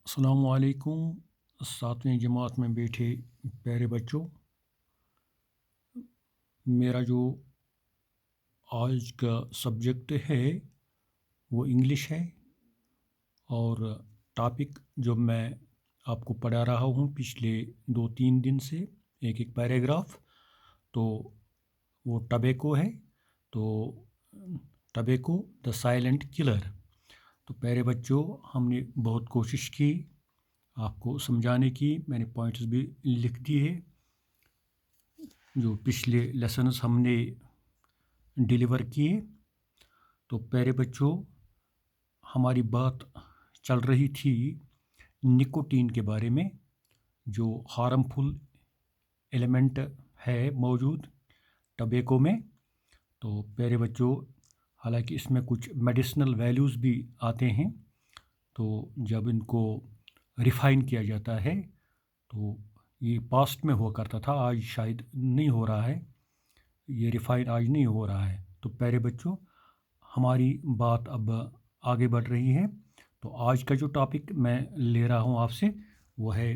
السلام علیکم۔ ساتویں جماعت میں بیٹھے پیارے بچوں، میرا جو آج کا سبجیکٹ ہے وہ انگلش ہے، اور ٹاپک جو میں آپ کو پڑھا رہا ہوں پچھلے 2-3 دن سے ایک ایک پیراگراف، تو وہ ٹبیکو ہے۔ تو ٹبیکو دا سائلنٹ کلر۔ تو پیارے بچوں، ہم نے بہت کوشش کی آپ کو سمجھانے کی، میں نے پوائنٹس بھی لکھ دیے جو پچھلے لیسنز ہم نے ڈیلیور کیے۔ تو پیارے بچوں، ہماری بات چل رہی تھی نکوٹین کے بارے میں، جو ہارمفل ایلیمنٹ ہے موجود ٹبیکو میں۔ تو پیارے بچوں، حالانکہ اس میں کچھ میڈیسنل ویلیوز بھی آتے ہیں، تو جب ان کو ریفائن کیا جاتا ہے تو یہ پاسٹ میں ہوا کرتا تھا، آج شاید نہیں ہو رہا ہے، یہ ریفائن آج نہیں ہو رہا ہے۔ تو پیارے بچوں، ہماری بات اب آگے بڑھ رہی ہے۔ تو آج کا جو ٹاپک میں لے رہا ہوں آپ سے وہ ہے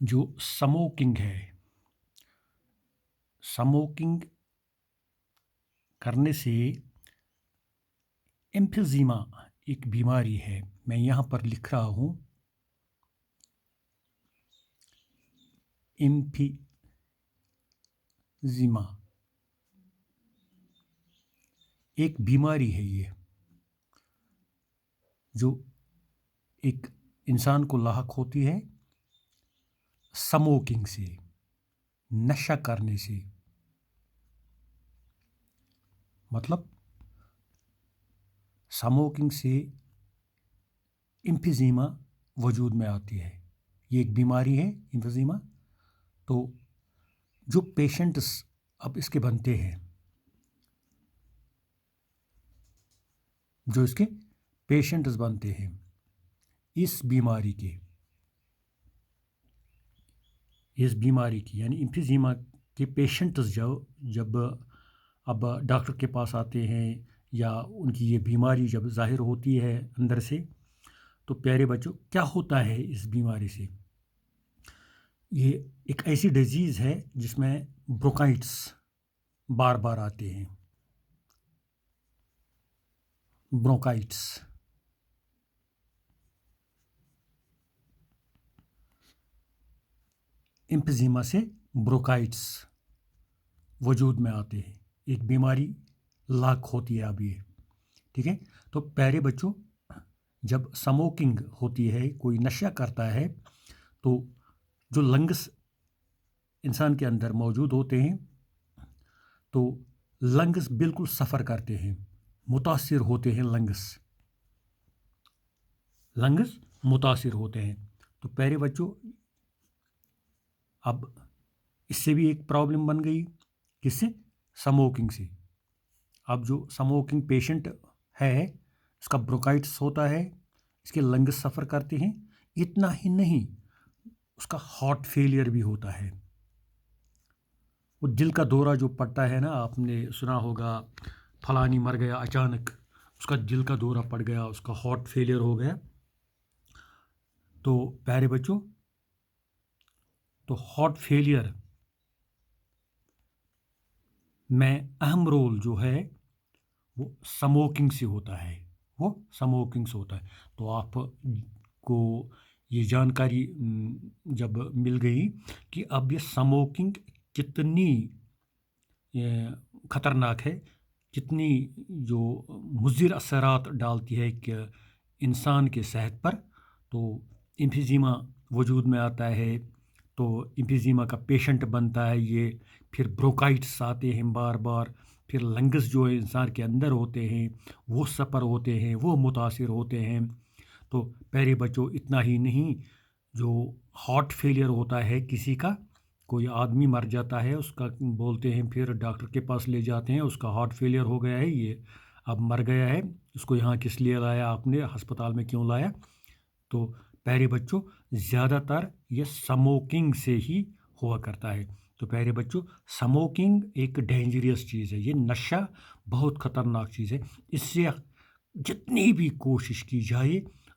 جو سموکنگ ہے۔ سموکنگ کرنے سے ایمفیزیما ایک بیماری ہے، میں یہاں پر لکھ رہا ہوں ایمفیزیما ایک بیماری ہے یہ، جو ایک انسان کو لاحق ہوتی ہے سموکنگ سے، نشہ کرنے سے۔ مطلب سموکنگ سے ایمفیزیما وجود میں آتی ہے، یہ ایک بیماری ہے ایمفیزیما۔ تو جو پیشنٹس اب اس کے بنتے ہیں، جو اس کے پیشنٹس بنتے ہیں اس بیماری کی یعنی ایمفیزیما کے پیشنٹس جب اب ڈاکٹر کے پاس آتے ہیں یا ان کی یہ بیماری جب ظاہر ہوتی ہے اندر سے، تو پیارے بچوں کیا ہوتا ہے اس بیماری سے؟ یہ ایک ایسی ڈیزیز ہے جس میں برونکائٹس بار بار آتے ہیں، برونکائٹس۔ ایمفیزیما سے برونکائٹس وجود میں آتے ہیں، ایک بیماری لاحق ہوتی ہے اب یہ، ٹھیک ہے۔ تو پیارے بچوں، جب سموکنگ ہوتی ہے، کوئی نشہ کرتا ہے، تو جو لنگس انسان کے اندر موجود ہوتے ہیں، تو لنگس بالکل سفر کرتے ہیں، متاثر ہوتے ہیں، لنگس متاثر ہوتے ہیں۔ تو پیارے بچوں، اب اس سے بھی ایک پرابلم بن گئی، کس سے؟ سموکنگ سے۔ اب جو سموکنگ پیشنٹ ہے، اس کا برونکائٹس ہوتا ہے، اس کے لنگس سفر کرتے ہیں، اتنا ہی نہیں، اس کا ہارٹ فیلئر بھی ہوتا ہے۔ وہ دل کا دورہ جو پڑتا ہے نا، آپ نے سنا ہوگا فلانی مر گیا اچانک، اس کا دل کا دورہ پڑ گیا، اس کا ہارٹ فیلئر ہو گیا۔ تو پیارے بچوں، تو ہارٹ فیلئر میں اہم رول جو ہے وہ سموکنگ سے ہوتا ہے، تو آپ کو یہ جانکاری جب مل گئی کہ اب یہ سموکنگ کتنی خطرناک ہے، کتنی جو مضر اثرات ڈالتی ہے کہ انسان کے صحت پر، تو ایمفیزیما وجود میں آتا ہے، تو ایمفیزیما کا پیشنٹ بنتا ہے یہ، پھر برونکائٹس آتے ہیں بار بار، پھر لنگس جو انسان کے اندر ہوتے ہیں وہ سفر ہوتے ہیں، وہ متاثر ہوتے ہیں۔ تو پیارے بچوں، اتنا ہی نہیں، جو ہارٹ فیلئر ہوتا ہے کسی کا، کوئی آدمی مر جاتا ہے، اس کا بولتے ہیں، پھر ڈاکٹر کے پاس لے جاتے ہیں، اس کا ہارٹ فیلئر ہو گیا ہے، یہ اب مر گیا ہے، اس کو یہاں کس لیے لایا آپ نے، ہسپتال میں کیوں لایا؟ تو پیارے بچوں، زیادہ تر یہ سموکنگ سے ہی ہوا کرتا ہے۔ تو پیارے بچوں، سموکنگ ایک ڈینجریس چیز ہے، یہ نشہ بہت خطرناک چیز ہے، اس سے جتنی بھی کوشش کی جائے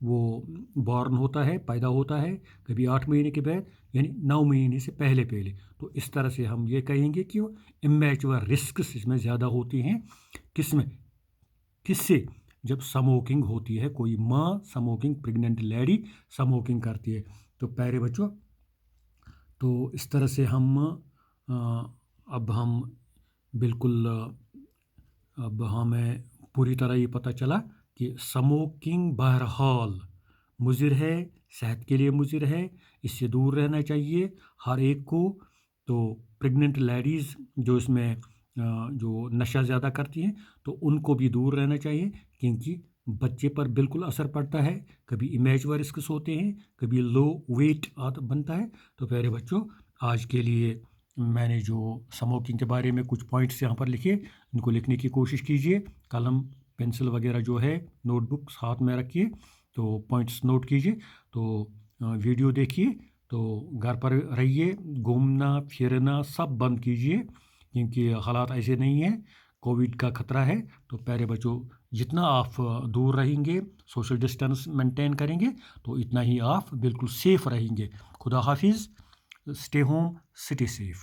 وہ بورن ہوتا ہے، پیدا ہوتا ہے، کبھی 8 مہینے کے بعد، یعنی 9 مہینے سے پہلے پہلے. تو اس طرح سے ہم یہ کہیں گے کہ امیچور رسکس اس میں زیادہ ہوتی ہیں. کس سے؟ جب سموکنگ ہوتی ہے، کوئی ماں سموکنگ، پریگننٹ لیڈی سموکنگ کرتی ہے. تو پیارے بچوں، تو اس طرح سے ہم اب ہم بالکل اب ہمیں پوری طرح یہ پتہ چلا کہ سموکنگ بہرحال مضر ہے، صحت کے لیے مضر ہے، اس سے دور رہنا چاہیے ہر ایک کو. تو پریگننٹ لیڈیز جو اس میں جو نشہ زیادہ کرتی ہیں، تو ان کو بھی دور رہنا چاہیے، کیونکہ بچے پر بالکل اثر پڑتا ہے. کبھی امیچور رسکس ہوتے ہیں، کبھی لو ویٹ بنتا ہے. تو پیارے بچوں، آج کے لیے میں نے جو سموکنگ کے بارے میں کچھ پوائنٹس یہاں پر لکھے، ان کو لکھنے کی کوشش کیجیے. قلم پینسل وغیرہ جو ہے، نوٹ بک ہاتھ میں رکھیے، تو پوائنٹس نوٹ کیجیے. تو ویڈیو دیکھیے، تو گھر پر رہیے، گھومنا پھرنا سب بند کیجیے، کیونکہ حالات ایسے نہیں ہیں، کووڈ کا خطرہ ہے. تو پیارے بچوں، جتنا آپ دور رہیں گے، سوشل ڈسٹینس مینٹین کریں گے، تو اتنا ہی آپ بالکل سیف رہیں گے. خدا حافظ. Stay home, stay safe.